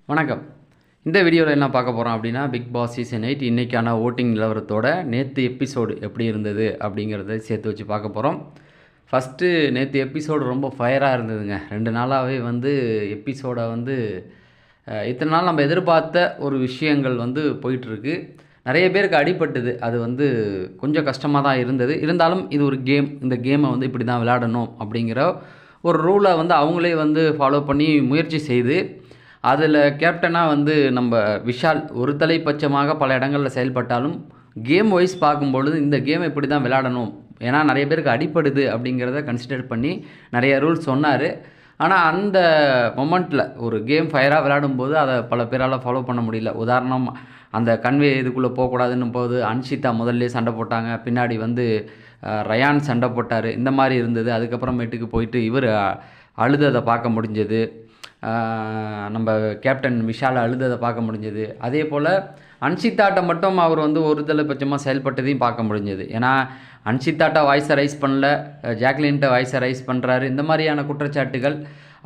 வணக்கம். இந்த வீடியோவில் என்ன பார்க்க போகிறோம் அப்படின்னா, பிக் பாஸ் சீசன் 8 இன்றைக்கான ஓட்டிங் நிலவரத்தோட நேற்று எபிசோடு எப்படி இருந்தது அப்படிங்கிறத சேர்த்து வச்சு பார்க்க போகிறோம். ஃபஸ்ட்டு நேற்று எபிசோடு ரொம்ப ஃபயராக இருந்ததுங்க. 2 நாளாகவே எபிசோடை இத்தனை நாள் நம்ம எதிர்பார்த்த ஒரு விஷயங்கள் போயிட்டுருக்கு. நிறைய பேருக்கு அடிபட்டுது. அது கொஞ்சம் கஷ்டமாக தான் இருந்தது. இருந்தாலும் இது ஒரு கேம். இந்த கேமை இப்படி தான் விளையாடணும் அப்படிங்கிற ஒரு ரூலை அவங்களே ஃபாலோ பண்ணி முயற்சி செய்து அதில் கேப்டனாக நம்ம விஷால் ஒரு தலைப்பட்சமாக பல இடங்களில் செயல்பட்டாலும் கேம் வைஸ் பார்க்கும்பொழுது இந்த கேம் இப்படி தான் விளையாடணும், ஏன்னா நிறைய பேருக்கு அடிப்படுது அப்படிங்கிறத கன்சிடர் பண்ணி நிறைய ரூல்ஸ் சொன்னார். ஆனால் அந்த மொமெண்ட்டில் ஒரு கேம் ஃபயராக விளையாடும்போது அதை பல பேரால் ஃபாலோ பண்ண முடியல. உதாரணம், அந்த கன்வே இதுக்குள்ளே போகக்கூடாதுன்னும் போது அன்ஷிதா முதல்ல சண்டை போட்டாங்க, பின்னாடி ரயான் சண்டை போட்டார். இந்த மாதிரி இருந்தது. அதுக்கப்புறமேட்டுக்கு போயிட்டு இவர் அழுததை பார்க்க முடிஞ்சது. நம்ம கேப்டன் விஷால் அழுததை பார்க்க முடிஞ்சது. அதே போல் அன்ஷிதாட்ட மட்டும் அவர் ஒரு தலைப்பட்சமாக செயல்பட்டதையும் பார்க்க முடிஞ்சது. ஏன்னா அன்ஷிதாட்ட வாய்ஸை ரைஸ் பண்ணல, ஜாக்லின்ட்ட வாய்ஸை ரைஸ் பண்ணுறாரு. இந்த மாதிரியான குற்றச்சாட்டுகள்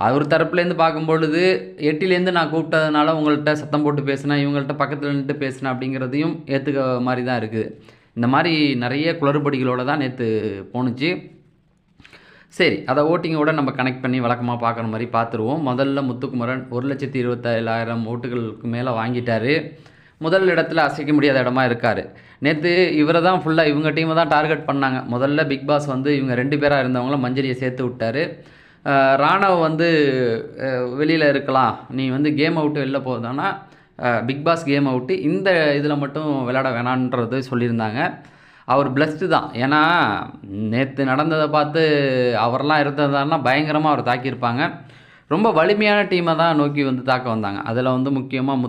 அவர் தரப்புலேருந்து பார்க்கும்பொழுது 8லேருந்து நான் கூப்பிட்டதுனால உங்கள்கிட்ட சத்தம் போட்டு பேசினேன், இவங்கள்ட்ட பக்கத்தில் நின்று பேசினேன் அப்படிங்கிறதையும் ஏற்றுக்க மாதிரி தான் இருக்குது. இந்த மாதிரி நிறைய குளறுபடிகளோடு தான் நேற்று போணுச்சு. சரி, அதை ஓட்டிங்கோட நம்ம கனெக்ட் பண்ணி வழக்கமாக பார்க்குற மாதிரி பார்த்துருவோம். முதல்ல முத்துக்குமரன் 1,27,700 ஓட்டுகளுக்கு மேலே வாங்கிட்டார். முதல் இடத்துல அசைக்க முடியாத இடமா இருக்கார். நேற்று இவரை தான் ஃபுல்லாக இவங்க டீமை தான் டார்கெட் பண்ணாங்க. முதல்ல பிக் பாஸ் இவங்க 2 பேராக இருந்தவங்கள மஞ்சரியை சேர்த்து விட்டார். ராணவ் வெளியில் இருக்கலாம், நீ கேம் அவுட்டு வெளில போகுதானா பிக் பாஸ் கேம் அவுட்டு, இந்த இதில் மட்டும் விளையாட வேணான்றது சொல்லியிருந்தாங்க. அவர் பிளஸ்டு தான். ஏன்னா நேற்று நடந்ததை பார்த்து அவரெல்லாம் இருந்ததானா பயங்கரமாக அவர் தாக்கியிருப்பாங்க. ரொம்ப வலிமையான டீமை தான் நோக்கி தாக்க வந்தாங்க. அதில் முக்கியமாக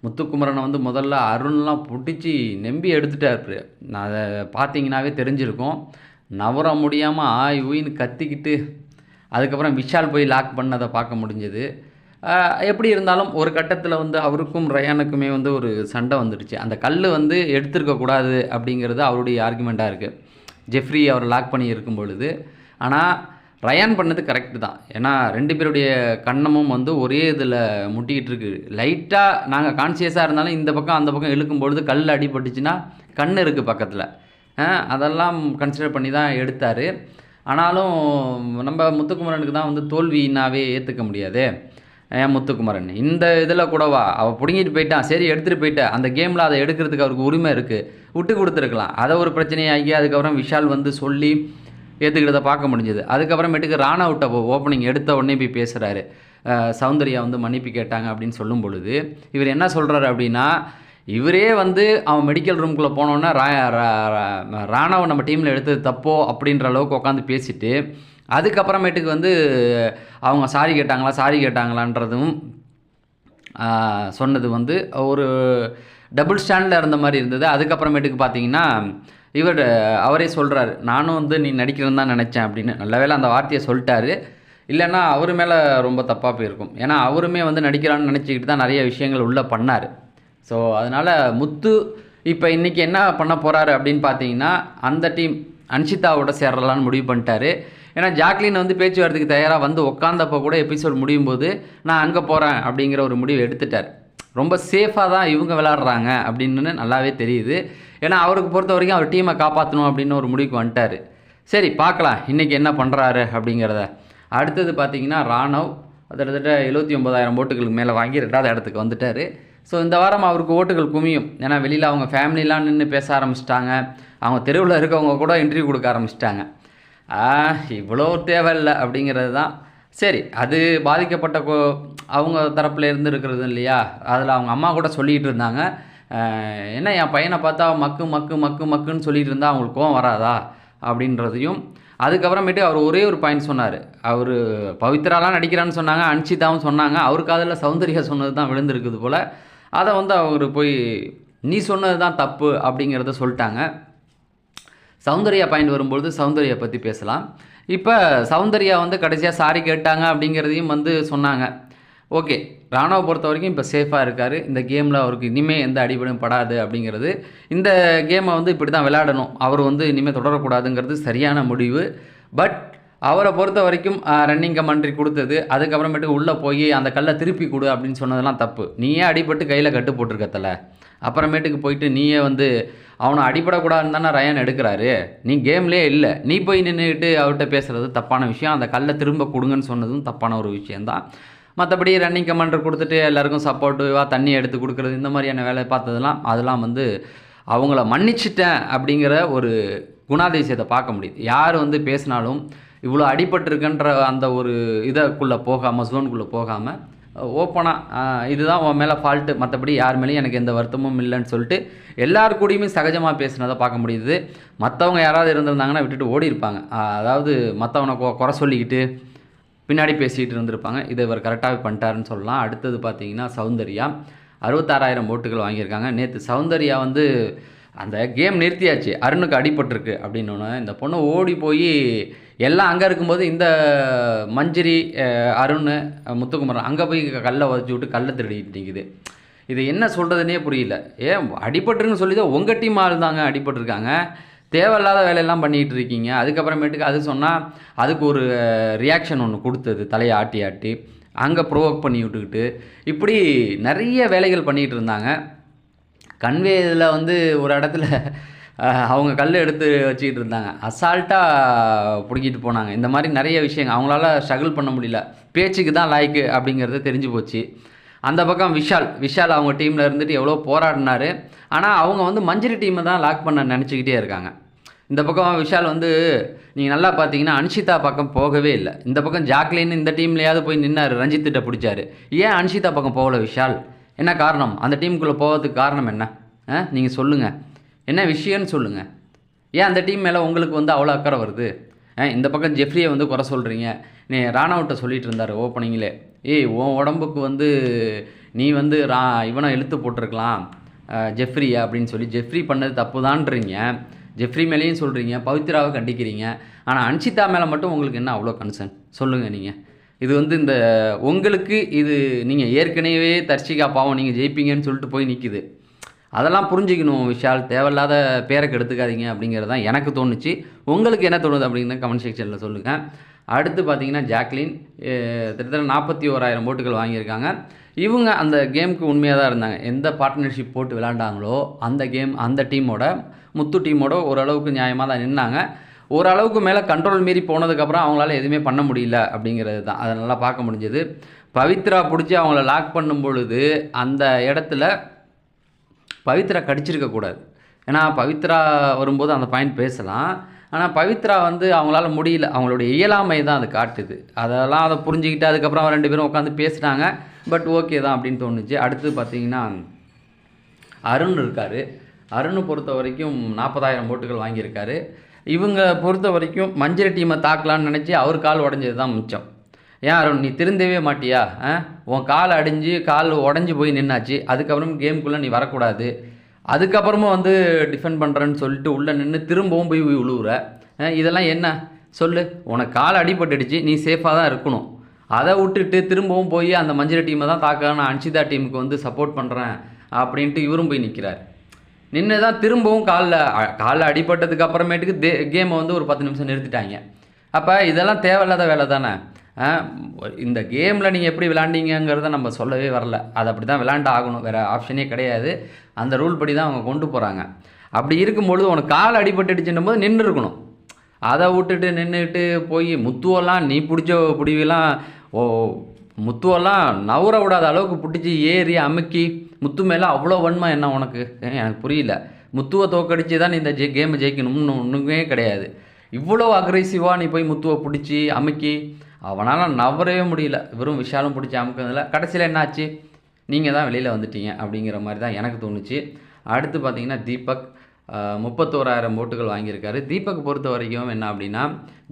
முத்துக்குமரனை முதல்ல அருண்லாம் பிடிச்சி நம்பி எடுத்துட்டார். அதை பார்த்தீங்கன்னாவே தெரிஞ்சிருக்கும். நவர முடியாமல் ஆய் ஊயின்னு கத்திக்கிட்டு அதுக்கப்புறம் விஷால் போய் லாக் பண்ணதை பார்க்க முடிஞ்சது. எப்படி இருந்தாலும் ஒரு கட்டத்தில் அவருக்கும் ரயானுக்குமே ஒரு சண்டை வந்துடுச்சு. அந்த கல் எடுத்துருக்கக்கூடாது அப்படிங்கிறது அவருடைய ஆர்குமெண்ட்டாக இருக்குது, ஜெஃப்ரி அவர் லாக் பண்ணி இருக்கும் பொழுது. ஆனால் ரயான் பண்ணது கரெக்டு தான். ஏன்னா 2 பேருடைய கண்ணமும் ஒரே இதில் முட்டிக்கிட்டு இருக்கு. லைட்டாக நாங்கள் கான்சியஸாக இருந்தாலும் இந்த பக்கம் அந்த பக்கம் இழுக்கும்பொழுது கல் அடிபட்டுச்சுன்னா கண் இருக்குது பக்கத்தில், அதெல்லாம் கன்சிடர் பண்ணி தான் எடுத்தார். ஆனாலும் நம்ம முத்துக்குமரனுக்கு தான் தோல்வினாவே ஏற்றுக்க முடியாது. ஏன் முத்துக்குமரன் இந்த இதில் கூடவா அவள் பிடுங்கிட்டு போயிட்டான், சரி எடுத்துகிட்டு போயிட்டேன், அந்த கேமில் அதை எடுக்கிறதுக்கு அவருக்கு உரிமை இருக்குது, விட்டு கொடுத்துருக்கலாம். அதை ஒரு பிரச்சனையாகி அதுக்கப்புறம் விஷால் சொல்லி ஏற்றுக்கிட்டதை பார்க்க முடிஞ்சது. அதுக்கப்புறமேட்டுக்கு ராணாவுட்ட ஓப்பனிங் எடுத்த உடனே போய் பேசுகிறாரு. சௌந்தர்யா மன்னிப்பு கேட்டாங்க அப்படின்னு சொல்லும் பொழுது இவர் என்ன சொல்கிறாரு அப்படின்னா, இவரே அவன் மெடிக்கல் ரூம்குள்ளே போனோன்னா ராணாவை நம்ம டீமில் எடுத்தது தப்போ அப்படின்ற அளவுக்கு உட்காந்து பேசிட்டு அதுக்கப்புறமேட்டுக்கு அவங்க சாரி கேட்டாங்களான்றதும் சொன்னது ஒரு டபுள் ஸ்டாண்டில் இருந்த மாதிரி இருந்தது. அதுக்கப்புறமேட்டுக்கு பார்த்தீங்கன்னா அவரே சொல்கிறாரு, நானும் நீ நடிக்கிறேன்னு தான் நினச்சேன் அப்படின்னு. நல்ல வேளை அந்த வார்த்தையை சொல்லிட்டாரு, இல்லைன்னா அவர் மேலே ரொம்ப தப்பாக போயிருக்கும். ஏன்னா அவருமே நடிக்கிறான்னு நினச்சிக்கிட்டு தான் நிறைய விஷயங்கள் உள்ளே பண்ணார். ஸோ அதனால் முத்து இப்போ இன்றைக்கி என்ன பண்ண போகிறாரு அப்படின்னு பார்த்தீங்கன்னா, அந்த டீம் அன்ஷிதாவோட சேரலான்னு முடிவு பண்ணிட்டாரு. ஏன்னா ஜாக்லின் பேச்சுவார்த்தைக்கு தயாராக உட்காந்தப்போ கூட எபிசோட் முடியும் போது நான் அங்கே போகிறேன் அப்படிங்கிற ஒரு முடிவு எடுத்துட்டார். ரொம்ப சேஃபாக தான் இவங்க விளாட்றாங்க அப்படின்னு நல்லாவே தெரியுது. ஏன்னா அவருக்கு பொறுத்த வரைக்கும் அவர் டீமை காப்பாற்றணும் அப்படின்னு ஒரு முடிவுக்கு வந்துட்டார். சரி, பார்க்கலாம் இன்றைக்கி என்ன பண்ணுறாரு அப்படிங்கிறத. அடுத்தது பார்த்திங்கன்னா ராணவ் கிட்டத்தட்ட 79,000 ஓட்டுகளுக்கு மேலே வாங்கி 2வது இடத்துக்கு வந்துட்டார். ஸோ இந்த வாரம் அவருக்கு ஓட்டுகள் குமியும். ஏன்னா வெளியில் அவங்க ஃபேமிலிலாம் நின்று பேச ஆரம்பிச்சிட்டாங்க, அவங்க தெருவில் இருக்கவங்க கூட இன்டர்வியூ கொடுக்க ஆரம்பிச்சிட்டாங்க. இவ்வளோ தேவையில்லை அப்படிங்கிறது தான். சரி, அது பாதிக்கப்பட்ட அவங்க தரப்பில் இருந்து இருக்கிறது இல்லையா, அதில் அவங்க அம்மா கூட சொல்லிகிட்டு இருந்தாங்க, என்ன என் பையனை பார்த்தா மக்கு மக்கு மக்கு மக்குன்னு சொல்லிகிட்டு இருந்தால் அவங்களுக்கு கோவம் வராதா அப்படின்றதையும். அதுக்கப்புறமேட்டு அவர் ஒரே ஒரு பாயிண்ட் சொன்னார். அவர் பவித்ராலாம் நடிக்கிறான்னு சொன்னாங்க, அன்ஷிதாவும் சொன்னாங்க, அவருக்கு அதில் சௌந்தர்யா சொன்னது தான் விழுந்திருக்குது போல். அதை அவர் போய் நீ சொன்னது தான் தப்பு அப்படிங்கிறத சொல்லிட்டாங்க. சௌந்தர்யா பாயிண்ட் வரும்பொழுது சௌந்தர்யா பற்றி பேசலாம். இப்போ சௌந்தர்யா கடைசியாக சாரி கேட்டாங்க அப்படிங்கிறதையும் சொன்னாங்க. ஓகே, ராணாவை பொறுத்த வரைக்கும் இப்போ சேஃபாக இருக்கார். இந்த கேமில் அவருக்கு இனிமேல் எந்த அடிபடும் படாது அப்படிங்கிறது. இந்த கேமை இப்படி தான் விளையாடணும், அவர் இனிமேல் தொடரக்கூடாதுங்கிறது சரியான முடிவு. பட் அவரை பொறுத்த வரைக்கும் ரன்னிங் கமெண்ட்ரி கொடுத்தது, அதுக்கப்புறமேட்டுக்கு உள்ளே போய் அந்த கல்லை திருப்பி கொடு அப்படின்னு சொன்னதெல்லாம் தப்பு. நீயே அடிபட்டு கையில் கட்டு போட்டிருக்கத்தல, அப்புறமேட்டுக்கு போயிட்டு நீயே வந்து அவனை அடிபடக்கூடாதுன்னு தானே ரயான் எடுக்கிறாரு. நீ கேம்லேயே இல்லை, நீ போய் நின்றுக்கிட்டு அவர்கிட்ட பேசுகிறது தப்பான விஷயம். அந்த கல்லை திரும்ப கொடுங்கன்னு சொன்னதும் தப்பான ஒரு விஷயந்தான். மற்றபடி ரன்னிங் கமெண்டர் கொடுத்துட்டு எல்லாருக்கும் சப்போர்ட்டிவாக தண்ணி எடுத்து கொடுக்குறது, இந்த மாதிரியான வேலையை பார்த்ததெல்லாம் அதெல்லாம் வந்து அவங்கள மன்னிச்சிட்டேன் அப்படிங்கிற ஒரு குணாதிசயத்தை பார்க்க முடியுது. யார் வந்து பேசினாலும் இவ்வளோ அடிபட்டிருக்குன்ற அந்த ஒரு இதற்குள்ளே போகாமல், ஜோனுக்குள்ளே போகாமல் ஓப்பனாக இதுதான் உன் மேலே ஃபால்ட்டு, மற்றபடி யார் மேலேயும் எனக்கு எந்த வருத்தமும் இல்லைன்னு சொல்லிட்டு எல்லாரு கூடயுமே சகஜமாக பேசுனதை பார்க்க முடியுது. மற்றவங்க யாராவது இருந்திருந்தாங்கன்னா விட்டுட்டு ஓடி இருப்பாங்க. அதாவது மற்றவனை குறை சொல்லிக்கிட்டு பின்னாடி பேசிகிட்டு இருந்திருப்பாங்க. இதை இவர் கரெக்டாகவே பண்ணிட்டாருன்னு சொல்லலாம். அடுத்தது பார்த்தீங்கன்னா சௌந்தர்யா 66,000 ஓட்டுகள் வாங்கியிருக்காங்க. நேற்று சௌந்தர்யா வந்து அந்த கேம் நிறுத்தியாச்சு, அருணுக்கு அடிபட்டிருக்கு அப்படின்னோன்னே இந்த பொண்ணு ஓடி போய் எல்லாம் அங்கே இருக்கும்போது இந்த மஞ்சரி, அருண், முத்துக்குமரன் அங்கே போய் கல்லை உதச்சி விட்டு கல்லை திருடிட்டு நிற்குது. இது என்ன சொல்கிறதுனே புரியல. ஏன் அடிபட்டுருன்னு சொல்லி தான் உங்கள் டீம் ஆள் தாங்க அடிபட்டிருக்காங்க, தேவையில்லாத வேலையெல்லாம் பண்ணிகிட்டு இருக்கீங்க. அதுக்கப்புறமேட்டுக்கு அது சொன்னால் அதுக்கு ஒரு ரியாக்ஷன் ஒன்று கொடுத்தது, தலையை ஆட்டி ஆட்டி அங்கே ப்ரோவோக் பண்ணி விட்டுக்கிட்டு இப்படி நிறைய வேலைகள் பண்ணிகிட்டு இருந்தாங்க. கன்வே இதில் வந்து ஒரு இடத்துல அவங்க கல் எடுத்து வச்சுக்கிட்டு இருந்தாங்க, அசால்ட்டாக பிடிக்கிட்டு போனாங்க. இந்த மாதிரி நிறைய விஷயங்கள் அவங்களால ஸ்ட்ரகிள் பண்ண முடியல, பேச்சுக்கு தான் லாய்க்கு அப்படிங்கிறது தெரிஞ்சு போச்சு. அந்த பக்கம் விஷால் அவங்க டீமில் இருந்துட்டு எவ்வளோ போராடினார். ஆனால் அவங்க வந்து மஞ்சரி டீமை தான் லாக் பண்ண நினச்சிக்கிட்டே இருக்காங்க. இந்த பக்கம் விஷால் வந்து நீங்கள் நல்லா பார்த்தீங்கன்னா அன்ஷிதா பக்கம் போகவே இல்லை. இந்த பக்கம் ஜாக்லின் இந்த டீம்லையாவது போய் நின்னார், ரஞ்சித்திட்ட பிடிச்சாரு. ஏன் அன்ஷிதா பக்கம் போகல விஷால்? என்ன காரணம்? அந்த டீமுக்குள்ளே போகிறதுக்கு காரணம் என்ன? நீங்கள் சொல்லுங்கள், என்ன விஷயம்னு சொல்லுங்கள். ஏன் அந்த டீம் மேலே உங்களுக்கு வந்து அவ்வளோ அக்கறை வருது? இந்த பக்கம் ஜெஃப்ரியை வந்து குறை சொல்கிறீங்க. நீ ராணாவிட்ட சொல்லிகிட்டு இருந்தார் ஓப்பனிங்கிலே, உன் உடம்புக்கு வந்து நீ வந்து இவனை இழுத்து போட்டிருக்கலாம் ஜெஃப்ரியை அப்படின்னு சொல்லி ஜெஃப்ரி பண்ணது தப்பு தான்றீங்க. ஜெஃப்ரி மேலேயும் சொல்கிறீங்க, பவித்ராவை கண்டிக்கிறீங்க. ஆனால் அன்ஷிதா மேலே மட்டும் உங்களுக்கு என்ன அவ்வளோ கன்சர்ன் சொல்லுங்கள். நீங்கள் இது வந்து இந்த உங்களுக்கு இது நீங்கள் ஏற்கனவே தர்ஷிகா பாவம் நீங்கள் ஜெயிப்பீங்கன்னு சொல்லிட்டு போய் நிற்கிது. அதெல்லாம் புரிஞ்சிக்கணும் விஷால், தேவையில்லாத பேரை கெடுத்துக்காதீங்க அப்படிங்கிறது தான் எனக்கு தோணுச்சு. உங்களுக்கு என்ன தோணுது அப்படிங்கிற கமெண்ட் செக்ஷனில் சொல்லுங்கள். அடுத்து பார்த்தீங்கன்னா ஜாக்லின் கிட்டத்தட்ட 41,000 ஓட்டுகள் வாங்கியிருக்காங்க. இவங்க அந்த கேமுக்கு உண்மையாக தான் இருந்தாங்க. எந்த பார்ட்னர்ஷிப் போட்டு விளாண்டாங்களோ அந்த கேம் அந்த டீமோட முத்து டீமோட ஓரளவுக்கு நியாயமாக தான் நின்னாங்க. ஓரளவுக்கு மேலே கண்ட்ரோல் மீறி போனதுக்கப்புறம் அவங்களால எதுவுமே பண்ண முடியல அப்படிங்கிறது தான் அதை நல்லா பார்க்க முடிஞ்சது. பவித்ரா பிடிச்சி அவங்கள லாக் பண்ணும் பொழுது அந்த இடத்துல பவித்ரா கடிச்சிருக்கக்கூடாது. ஏன்னா பவித்ரா வரும்போது அந்த பாயிண்ட் பேசலாம். ஆனால் பவித்ரா வந்து அவங்களால முடியல, அவங்களுடைய இயலாமை தான் அது காட்டுது. அதெல்லாம் அதை புரிஞ்சுக்கிட்டு அதுக்கப்புறம் 2 பேரும் உட்காந்து பேசினாங்க. பட் ஓகே தான் அப்படின்னு தோணுச்சு. அடுத்து பார்த்தீங்கன்னா அருண் இருக்கார். அருணை பொறுத்த வரைக்கும் 40,000 ஓட்டுகள் வாங்கியிருக்காரு. இவங்க பொறுத்த வரைக்கும் மஞ்சரி டீமை தாக்கலான்னு நினச்சி அவர் கால் உடஞ்சது தான் மிச்சம். ஏன் அருண் நீ திருந்தவே மாட்டியா? உன் கால் அடிஞ்சு கால் உடஞ்சி போய் நின்னாச்சு, அதுக்கப்புறம் கேமுக்குள்ளே நீ வரக்கூடாது. அதுக்கப்புறமும் வந்து டிஃபெண்ட் பண்ணுறேன்னு சொல்லிட்டு உள்ளே நின்று திரும்பவும் போய் விழுவுற. இதெல்லாம் என்ன சொல்லு? உனக்கு கால் அடிபட்டுடுச்சு, நீ சேஃபாக தான் இருக்கணும். அதை விட்டுட்டு திரும்பவும் போய் அந்த மஞ்சரி டீமை தான் தாக்க நான் அன்ஷிதா டீமுக்கு வந்து சப்போர்ட் பண்ணுறேன் அப்படின்ட்டு இவரும் போய் நிற்கிறார். நின்று தான் திரும்பவும் காலில் அடிபட்டதுக்கு அப்புறமேட்டுக்கு கேமை வந்து ஒரு 10 நிமிஷம் நிறுத்திட்டாங்க. அப்போ இதெல்லாம் தேவையில்லாத வேலை தானே. இந்த கேமில் நீங்கள் எப்படி விளாண்டிங்கிறத நம்ம சொல்லவே வரல. அது அப்படி தான் விளாண்டு ஆகணும், வேறு ஆப்ஷனே கிடையாது. அந்த ரூல் படி தான் அவங்க கொண்டு போகிறாங்க. அப்படி இருக்கும்பொழுது உனக்கு கால் அடிபட்டுடுச்சுன்னும் போது நின்று இருக்கணும். அதை விட்டுட்டு நின்றுட்டு போய் முத்துவெல்லாம் நீ பிடிச்ச பிடிவெல்லாம் முத்துவெல்லாம் நவுற விடாத அளவுக்கு பிடிச்சி ஏறி அமுக்கி முத்து மேலே அவ்வளோ வன்மை என்ன உனக்கு? எனக்கு புரியல. முத்துவை தோக்கடிச்சு தான் நீ இந்த கேமை ஜெயிக்கணும்னு ஒன்றுமே கிடையாது. இவ்வளோ அக்ரெசிவாக நீ போய் முத்துவை பிடிச்சி அமுக்கி அவனால் நவரவே முடியல. வெறும் விஷாலும் பிடிச்சி அமுக்கிறதுல கடைசியில் என்னாச்சு? நீங்கள் தான் வெளியில் வந்துட்டீங்க அப்படிங்கிற மாதிரி தான் எனக்கு தோணுச்சு. அடுத்து பார்த்தீங்கன்னா தீபக் 31,000 ஓட்டுகள் வாங்கியிருக்காரு. தீபக் பொறுத்த வரைக்கும் என்ன அப்படின்னா,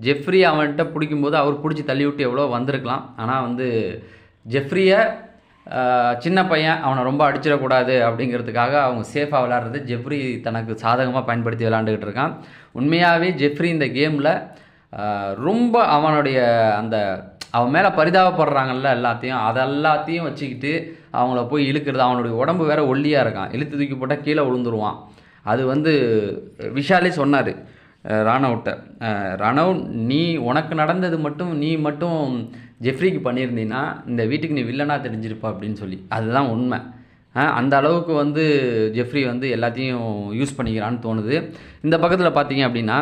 ஜெஃப்ரி அவன்கிட்ட பிடிக்கும்போது அவர் பிடிச்சி தள்ளி விட்டு எவ்வளோ வந்திருக்கலாம். ஆனால் வந்து ஜெஃப்ரியை சின்ன பையன் அவனை ரொம்ப அடிச்சிடக்கூடாது அப்படிங்கிறதுக்காக அவங்க சேஃபாக விளாட்றது ஜெஃப்ரி தனக்கு சாதகமாக பயன்படுத்தி விளாண்டுக்கிட்டு இருக்கான். உண்மையாகவே ஜெஃப்ரி இந்த கேமில் ரொம்ப அவனுடைய அந்த அவன் மேலே பரிதாபப்படுறாங்கல்ல அதெல்லாத்தையும் வச்சுக்கிட்டு அவங்கள போய் இழுக்கிறது. அவனுடைய உடம்பு வேறு ஒல்லியாக இருக்கான், இழுத்து தூக்கி போட்டால் கீழே விழுந்துருவான். அது வந்து விஷாலே சொன்னார், ராணவுட்ட. ராணவ், நீ உனக்கு நடந்தது மட்டும் நீ மட்டும் ஜெஃப்ரிக்கு பண்ணியிருந்தீன்னா இந்த வீட்டுக்கு நீ வில்லனாக தெரிஞ்சிருப்பா அப்படின்னு சொல்லி. அதுதான் உண்மை. அந்த அளவுக்கு வந்து ஜெஃப்ரி வந்து எல்லாத்தையும் யூஸ் பண்ணிக்கிறான்னு தோணுது. இந்த பக்கத்தில் பார்த்தீங்க அப்படின்னா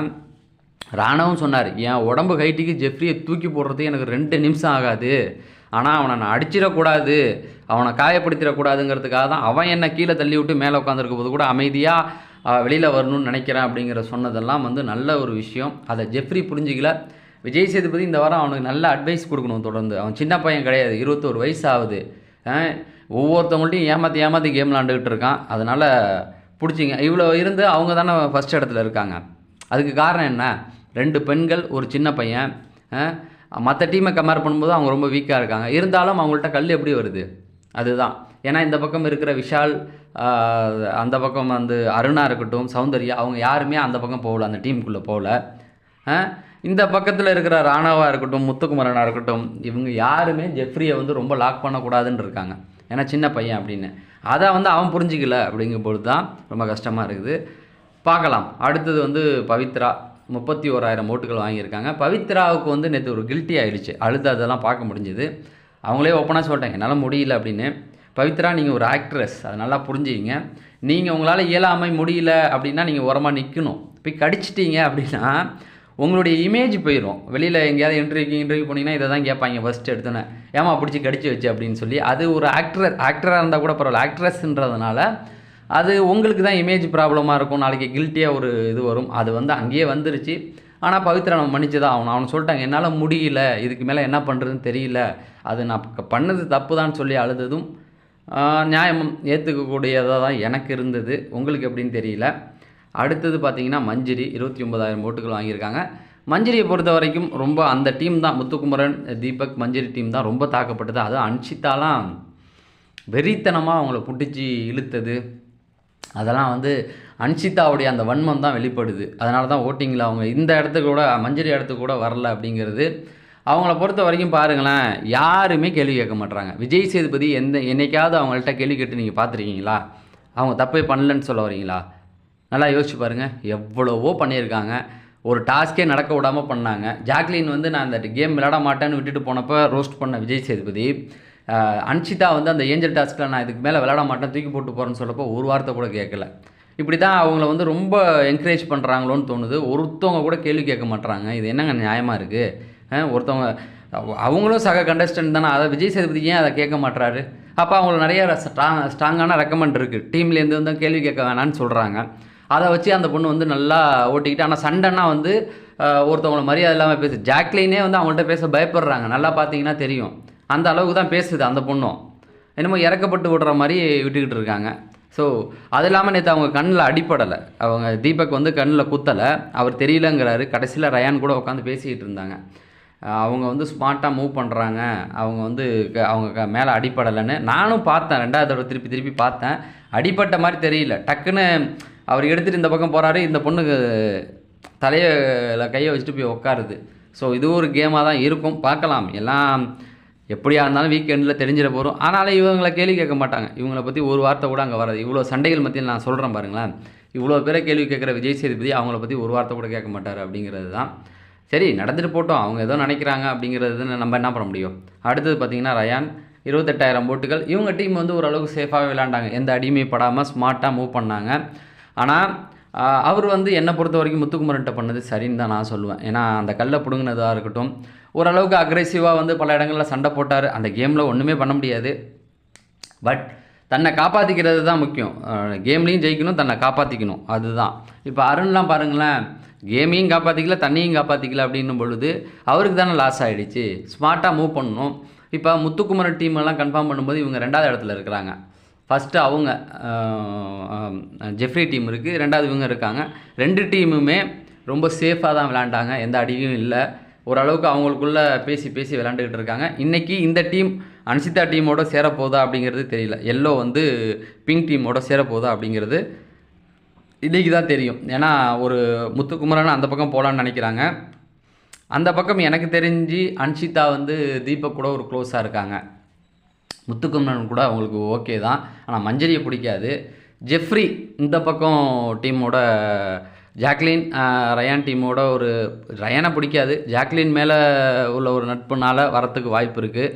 ராணவும் சொன்னார், என் உடம்பு ஹைட்டுக்கு ஜெஃப்ரியை தூக்கி போடுறதுக்கு எனக்கு 2 நிமிஷம் ஆகாது, ஆனால் அவனை நான் அடிச்சிடக்கூடாது, அவனை காயப்படுத்திடக்கூடாதுங்கிறதுக்காக தான் அவன் என்னை கீழே தள்ளி விட்டு மேலே உட்காந்துருக்க போது கூட அமைதியாக வெளியில் வரணும்னு நினைக்கிறேன் அப்படிங்கிற சொன்னதெல்லாம் வந்து நல்ல ஒரு விஷயம். அதை ஜெஃப்ரி புரிஞ்சிக்கல. விஜய் சேதுபதி இந்த வாரம் அவனுக்கு நல்ல அட்வைஸ் கொடுக்கணும் தொடர்ந்து. அவன் சின்ன பையன் கிடையாது, 21 வயசு ஆகுது. ஒவ்வொருத்தவங்கள்ட்டையும் ஏமாற்றி கேம் விளாண்டுக்கிட்டு இருக்கான். அதனால் பிடிச்சிங்க. இவ்வளோ இருந்து அவங்க தானே ஃபஸ்ட் இடத்துல இருக்காங்க. அதுக்கு காரணம் என்ன? 2 பெண்கள், ஒரு சின்ன பையன். மற்ற டீமை கம்பேர் பண்ணும்போது அவங்க ரொம்ப வீக்காக இருக்காங்க. இருந்தாலும் அவங்கள்ட்ட கல் எப்படி வருது? அதுதான். ஏன்னா இந்த பக்கம் இருக்கிற விஷால், அந்த பக்கம் வந்து அருணா இருக்கட்டும், சௌந்தர்யா, அவங்க யாருமே அந்த பக்கம் போகல, அந்த டீமுக்குள்ளே போகல. இந்த பக்கத்தில் இருக்கிற ராணாவாக இருக்கட்டும், முத்துக்குமரனாக இருக்கட்டும், இவங்க யாருமே ஜெஃப்ரியை வந்து ரொம்ப லாக் பண்ணக்கூடாதுன்னு இருக்காங்க. ஏன்னா சின்ன பையன் அப்படின்னு. அதை வந்து அவன் புரிஞ்சிக்கல. அப்படிங்கும்போது தான் ரொம்ப கஷ்டமாக இருக்குது. பார்க்கலாம். அடுத்தது வந்து பவித்ரா 31,000 ஓட்டுகள் வாங்கியிருக்காங்க. பவித்ராவுக்கு வந்து நேற்று ஒரு கில்ட்டி ஆகிடுச்சு. அதெல்லாம் பார்க்க முடிஞ்சுது. அவங்களே ஓப்பனாக சொல்லிட்டாங்க, என்னால் முடியல அப்படின்னு. பவித்ரா, நீங்கள் ஒரு ஆக்ட்ரஸ், அதை நல்லா புரிஞ்சுக்கிங்க. நீங்கள் உங்களால் இயலாமை முடியல அப்படின்னா நீங்கள் உரமாக நிற்கணும். போய் கடிச்சிட்டிங்க அப்படின்னா உங்களுடைய இமேஜ் போயிடும். வெளியில் எங்கேயாவது இன்டர்வியூ போனீங்கன்னா இதை தான் கேட்பாங்க ஃபஸ்ட்டு எடுத்தோன்னே, ஏமா பிடிச்சி கடிச்சு வச்சு அப்படின்னு சொல்லி. அது ஒரு ஆக்டராக இருந்தால் கூட பரவாயில்ல, ஆக்ட்ரஸ்ன்றதுனால அது உங்களுக்கு தான் இமேஜ் ப்ராப்ளமாக இருக்கும். நாளைக்கு கில்ட்டியாக ஒரு இது வரும். அது வந்து அங்கேயே வந்துருச்சு. ஆனால் பவித்ரா நம்ம மன்னிச்சு தான் ஆகணும். அவனை சொல்லிட்டாங்க, என்னால் முடியல, இதுக்கு மேலே என்ன பண்ணுறதுன்னு தெரியல, அது நான் பண்ணது தப்பு தான் சொல்லி அழுததும் நியாயம் ஏற்றுக்கக்கூடியதாக தான் எனக்கு இருந்தது. உங்களுக்கு எப்படின்னு தெரியல. அடுத்தது பார்த்திங்கன்னா மஞ்சரி 29,000 ஓட்டுகள் வாங்கியிருக்காங்க. மஞ்சரியை பொறுத்த வரைக்கும் ரொம்ப அந்த டீம் தான், முத்துக்குமரன், தீபக், மஞ்சரி டீம் தான் ரொம்ப தாக்கப்பட்டது. அதுவும் அன்ஷிதாலாம் வெறித்தனமாக அவங்கள பிடிச்சி இழுத்தது. அதெல்லாம் வந்து அன்ஷிதாவுடைய அந்த வன்மம் தான் வெளிப்படுது. அதனால தான் ஓட்டிங்கில் அவங்க இந்த இடத்துக்கு கூட, மஞ்சரி இடத்துக்கு கூட வரல அப்படிங்கிறது. அவங்கள பொறுத்த வரைக்கும் பாருங்களேன், யாருமே கேள்வி கேட்க மாட்றாங்க. விஜய் சேதுபதி என்னைக்காவது அவங்கள்ட்ட கேள்வி கேட்டு நீங்கள் பார்த்துருக்கீங்களா? அவங்க தப்பே பண்ணலன்னு சொல்ல வரீங்களா? நல்லா யோசிச்சு பாருங்கள். எவ்வளவோ பண்ணியிருக்காங்க. ஒரு டாஸ்க்கே நடக்க விடாமல் பண்ணாங்க. ஜாக்லின் வந்து நான் அந்த கேம் விளையாட மாட்டேன்னு விட்டுட்டு போனப்போ ரோஸ்ட் பண்ண விஜய் சேதுபதி, அன்ஷிதா வந்து அந்த ஏஞ்சல் டாஸ்க்கில் நான் இதுக்கு மேலே விளையாட மாட்டேன், தூக்கி போட்டு போகிறேன்னு சொல்லப்போ ஒரு வார்த்தை கூட கேட்கல. இப்படி தான் அவங்கள வந்து ரொம்ப என்கரேஜ் பண்ணுறாங்களோன்னு தோணுது. ஒருத்தவங்க கூட கேள்வி கேட்க மாட்றாங்க. இது என்னங்க நியாயமாக இருக்குது? ஒருத்தவங்க அவங்களும் சக கண்டஸ்டன்ட் தானே, அதை விஜய் சேதுபதி ஏன் அதை கேட்க மாட்டுறாரு? அப்போ அவங்களுக்கு நிறைய ஸ்ட்ராங்கான ரெக்கமெண்ட் இருக்குது. டீம்லேருந்து வந்து கேள்வி கேட்க வேணான்னு சொல்கிறாங்க. அதை வச்சு அந்த பொண்ணு வந்து நல்லா ஓட்டிக்கிட்டு, ஆனால் சண்டைன்னா வந்து ஒருத்தவங்களை மரியாதை இல்லாமல் பேசுது. ஜாக்லினே வந்து அவங்கள்ட்ட பேச பயப்படுறாங்க. நல்லா பார்த்தீங்கன்னா தெரியும். அந்த அளவுக்கு தான் பேசுது அந்த பொண்ணும். என்னமோ இறக்கப்பட்டு விடுற மாதிரி விட்டுக்கிட்டு இருக்காங்க. ஸோ அது இல்லாமல் நேற்று அவங்க கண்ணில் அடிப்படலை. அவங்க தீபக் வந்து கண்ணில் குத்தலை, அவர் தெரியலங்கிறாரு. கடைசியில் ரயான் கூட உட்காந்து பேசிக்கிட்டு இருந்தாங்க. அவங்க வந்து ஸ்மார்ட்டாக மூவ் பண்ணுறாங்க, அவங்க வந்து அவங்க மேலே அடிப்படலைன்னு நானும் பார்த்தேன். 2வது தடவை திருப்பி பார்த்தேன். அடிப்பட்ட மாதிரி தெரியல. டக்குன்னு அவர் எடுத்துகிட்டு இந்த பக்கம் போகிறாரு, இந்த பொண்ணுக்கு தலையில் கையை வச்சுட்டு போய் உட்காருது. ஸோ இது ஒரு கேமாக தான் இருக்கும். பார்க்கலாம். எல்லாம் எப்படியா இருந்தாலும் வீக்கெண்டில் தெரிஞ்சிட போகிறோம். ஆனாலும் இவங்களை கேள்வி கேட்க மாட்டாங்க. இவங்களை பற்றி ஒரு வார்த்தை கூட அங்கே வராது. இவ்வளோ சண்டைகள் மத்தியில் நான் சொல்கிறேன் பாருங்களேன். இவ்வளோ பேரை கேள்வி கேட்குற விஜய் சேதுபதி அவங்கள பற்றி ஒரு வார்த்தை கூட கேட்க மாட்டார் அப்படிங்கிறது தான். சரி, நடந்துட்டு போட்டோம். அவங்க ஏதோ நினைக்கிறாங்க அப்படிங்கிறது நம்ம என்ன பண்ண முடியும். அடுத்தது பார்த்திங்கன்னா ரயான் 28,000 ஓட்டுகள். இவங்க டீம் வந்து ஓரளவுக்கு சேஃபாகவே விளையாண்டாங்க. எந்த அடிமை படாமல் ஸ்மார்ட்டாக மூவ் பண்ணாங்க. ஆனால் அவர் வந்து என்னை பொறுத்த வரைக்கும் முத்துக்குமரன்ட்ட பண்ணது சரின்னு தான் நான் சொல்லுவேன். ஏன்னா அந்த கல்லை பிடுங்கினதாக இருக்கட்டும், ஓரளவுக்கு அக்ரெசிவாக வந்து பல இடங்களில் சண்டை போட்டார். அந்த கேமில் ஒன்றுமே பண்ண முடியாது. பட் தன்னை காப்பாற்றிக்கிறது தான் முக்கியம். கேம்லேயும் ஜெயிக்கணும், தன்னை காப்பாற்றிக்கணும், அதுதான். இப்போ அருண்லாம் பாருங்களேன், கேமையும் காப்பாற்றிக்கல, தண்ணியும் காப்பாற்றிக்கல அப்படின்னும் பொழுது அவருக்கு தானே லாஸ் ஆகிடுச்சு. ஸ்மார்ட்டாக மூவ் பண்ணணும். இப்போ முத்துக்குமரன் டீமெல்லாம் கன்ஃபார்ம் பண்ணும்போது இவங்க 2வது இடத்துல இருக்கிறாங்க. ஃபஸ்ட்டு அவங்க ஜெஃப்ரி டீம் இருக்குது, 2வது இவங்க இருக்காங்க. 2 டீமுமே ரொம்ப சேஃபாக தான் விளையாண்டாங்க. எந்த அடியும் இல்லை. ஓரளவுக்கு அவங்களுக்குள்ளே பேசி விளையாண்டுக்கிட்டு இருக்காங்க. இன்றைக்கி இந்த டீம் அன்ஷிதா டீமோட சேரப்போதா அப்படிங்கிறது தெரியல. எல்லோ வந்து பிங்க் டீமோட சேரப்போதா அப்படிங்கிறது இன்றைக்கி தான் தெரியும். ஏன்னா ஒரு முத்துக்குமரன் அந்த பக்கம் போகலான்னு நினைக்கிறாங்க. அந்த பக்கம் எனக்கு தெரிஞ்சு அன்ஷிதா வந்து தீபக் கூட ஒரு க்ளோஸாக இருக்காங்க. முத்துக்குமரன் கூட அவங்களுக்கு ஓகே தான். ஆனால் மஞ்சரியை பிடிக்காது. ஜெஃப்ரி இந்த பக்கம் டீமோட ஜாக்லின் ரயான் டீமோட ரயானை பிடிக்காது, ஜாக்லின் மேலே உள்ள ஒரு நட்புனால் வரத்துக்கு வாய்ப்பு இருக்குது.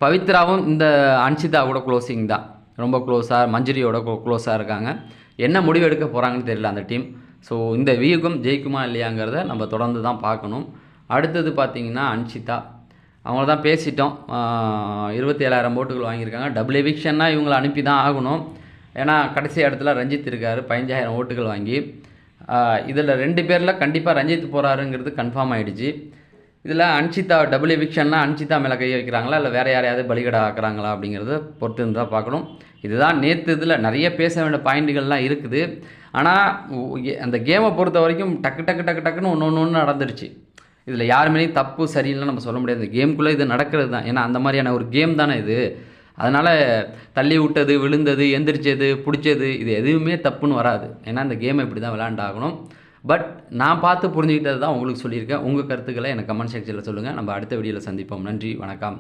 பவித்ராவும் இந்த அன்ஷிதா கூட க்ளோஸிங் தான், ரொம்ப க்ளோஸாக மஞ்சுரியோட க்ளோஸாக இருக்காங்க. என்ன முடிவு எடுக்க போகிறாங்கன்னு தெரியல அந்த டீம். ஸோ இந்த வியூகம் ஜெயிக்குமா இல்லையாங்கிறத நம்ம தொடர்ந்து தான் பார்க்கணும். அடுத்தது பார்த்திங்கன்னா அன்ஷிதா, அவங்கள தான் பேசிட்டோம். 27,000 ஓட்டுகள் வாங்கியிருக்காங்க. டபுள் எவிக்ஷன்னா இவங்களை அனுப்பி தான் ஆகணும். ஏன்னா கடைசி இடத்துல ரஞ்சித் இருக்கார் 15,000 ஓட்டுகள் வாங்கி. இதில் 2 பேரில் கண்டிப்பாக ரஞ்சித் போகிறாருங்கிறது கன்ஃபார்ம் ஆகிடுச்சு. இதில் அன்ஷிதா டபுள் எவிக்ஷன்னா அன்ஷிதா மேலே கை வைக்கிறாங்களா இல்லை வேறு யாரையாவது பலிகடா ஆக்குறாங்களா அப்படிங்கிறத பொறுத்து இருந்தால் பார்க்கணும். இதுதான் நேற்று இதில் நிறைய பேச வேண்டிய பாயிண்ட்டுகள்லாம் இருக்குது. ஆனால் அந்த கேமை பொறுத்த வரைக்கும் டக்குன்னு ஒன்று நடந்துருச்சு. இதில் யாருமேலேயும் தப்பு சரியில்லைன்னு நம்ம சொல்ல முடியாது. இந்த கேமுக்குள்ளே இது நடக்கிறது தான். ஏன்னா அந்த மாதிரியான ஒரு கேம் தானே இது. அதனால் தள்ளி விட்டது, விழுந்தது, எந்திரிச்சது, பிடிச்சது, இது எதுவுமே தப்புன்னு வராது. ஏன்னா இந்த கேமை இப்படி தான் விளையாண்டாகணும். பட் நான் பார்த்து புரிஞ்சுக்கிட்டது தான் உங்களுக்கு சொல்லியிருக்கேன். உங்கள் கருத்துக்களை எனக்கு கமெண்ட் செக்ஷனில் சொல்லுங்கள். நம்ம அடுத்த வீடியோவில் சந்திப்போம். நன்றி, வணக்கம்.